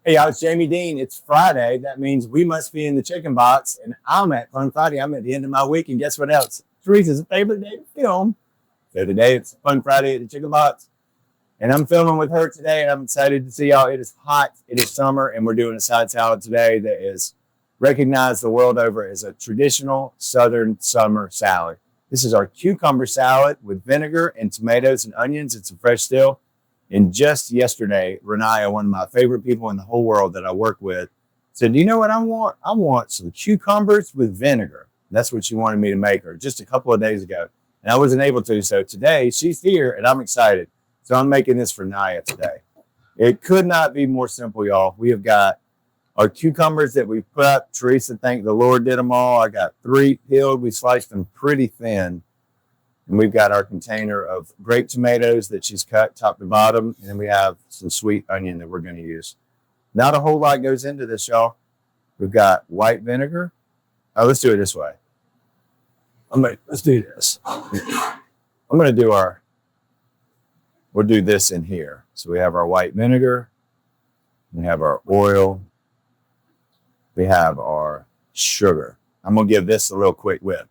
Hey, y'all, it's Jamie Deen. It's Friday. That means we must be in the chicken box, and I'm at Fun Friday. I'm at the end of my week, and guess what else? Teresa's favorite day to film. So today it's Fun Friday at the chicken box, and I'm filming with her today, and I'm excited to see y'all. It is hot. It is summer, and we're doing a side salad today that is recognized the world over as a traditional Southern summer salad. This is our cucumber salad with vinegar and tomatoes and onions. It's a fresh dill. And just yesterday, Renaya, one of my favorite people in the whole world that I work with, said, do you know what I want? I want some cucumbers with vinegar. That's what she wanted me to make her just a couple of days ago. And I wasn't able to. So today she's here and I'm excited. So I'm making this for Naya today. It could not be more simple, y'all. We have got our cucumbers that we put up. Teresa, thank the Lord, did them all. I got 3 peeled. We sliced them pretty thin. And we've got our container of grape tomatoes that she's cut top to bottom. And then we have some sweet onion that we're going to use. Not a whole lot goes into this, y'all. We've got white vinegar. Oh, let's do it this way. Let's do this. I'm going to do we'll do this in here. So we have our white vinegar. We have our oil. We have our sugar. I'm going to give this a real quick whip.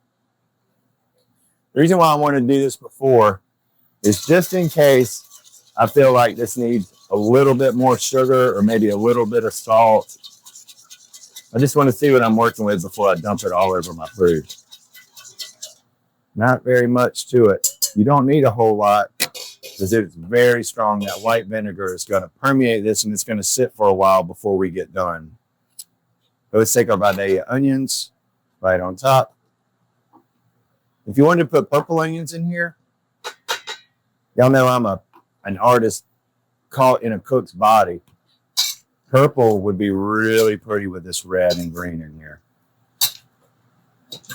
The reason why I wanted to do this before is just in case I feel like this needs a little bit more sugar or maybe a little bit of salt. I just want to see what I'm working with before I dump it all over my food. Not very much to it. You don't need a whole lot because it's very strong. That white vinegar is going to permeate this and it's going to sit for a while before we get done. So let's take our Vidalia onions right on top. If you wanted to put purple onions in here, y'all know I'm an artist caught in a cook's body. Purple would be really pretty with this red and green in here. See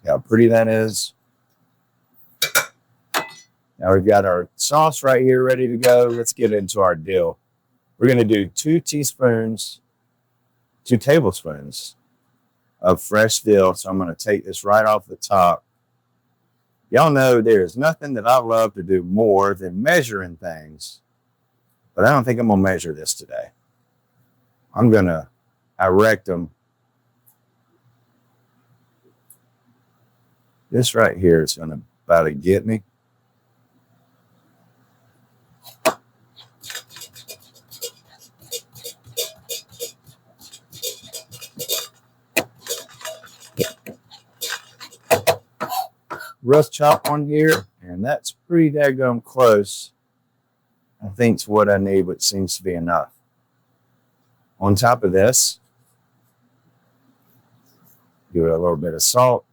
how pretty that is. Now we've got our sauce right here ready to go. Let's get into our dill. We're going to do 2 tablespoons of fresh dill. So I'm going to take this right off the top. Y'all know there's nothing that I love to do more than measuring things, but I don't think I'm going to measure this today. I'm going to direct them. This right here is going to about to get me. Rough chop on here, and that's pretty daggone close. I think it's what I need, which seems to be enough. On top of this, give it a little bit of salt.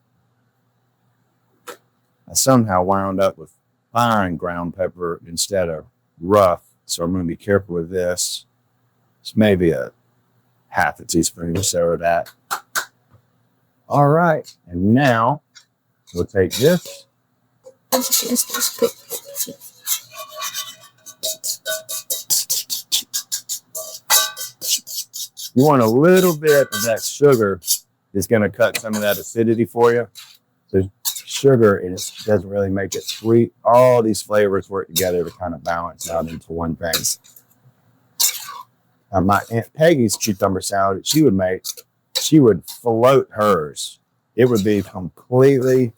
I somehow wound up with fine ground pepper instead of rough, so I'm going to be careful with this. It's maybe a half a teaspoon or so of that. All right, and now we'll take this. You want a little bit of that sugar. It's going to cut some of that acidity for you. So sugar, it doesn't really make it sweet. All these flavors work together to kind of balance out into one thing. Now, my Aunt Peggy's cucumber salad that she would make, she would float hers. It would be completely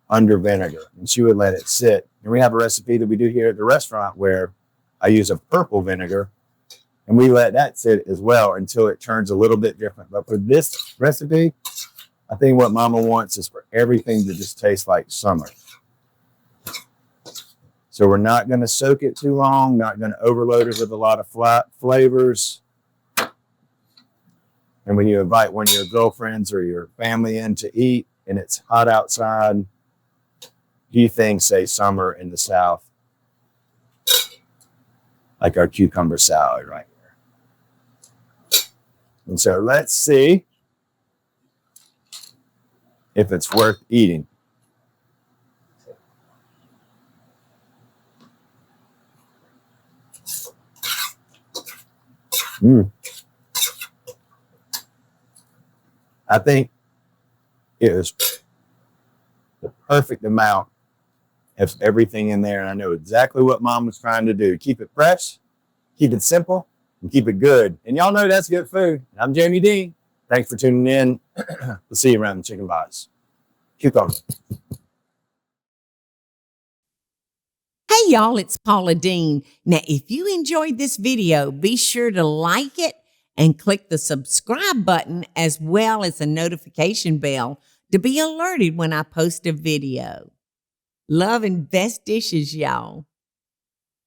under vinegar, and she would let it sit. And we have a recipe that we do here at the restaurant where I use a purple vinegar, and we let that sit as well until it turns a little bit different. But for this recipe, I think what Mama wants is for everything to just taste like summer. So we're not going to soak it too long, not going to overload it with a lot of flat flavors. And when you invite one of your girlfriends or your family in to eat and it's hot outside, few things say summer in the South, like our cucumber salad right here. And so let's see if it's worth eating. I think it was the perfect amount of everything in there. And I know exactly what Mom was trying to do. Keep it fresh, keep it simple, and keep it good. And y'all know that's good food. I'm Jamie Deen. Thanks for tuning in. We'll see you around the chicken box. Keep on. Hey y'all, it's Paula Deen. Now, if you enjoyed this video, be sure to like it and click the subscribe button as well as the notification bell to be alerted when I post a video. Love and best dishes, y'all.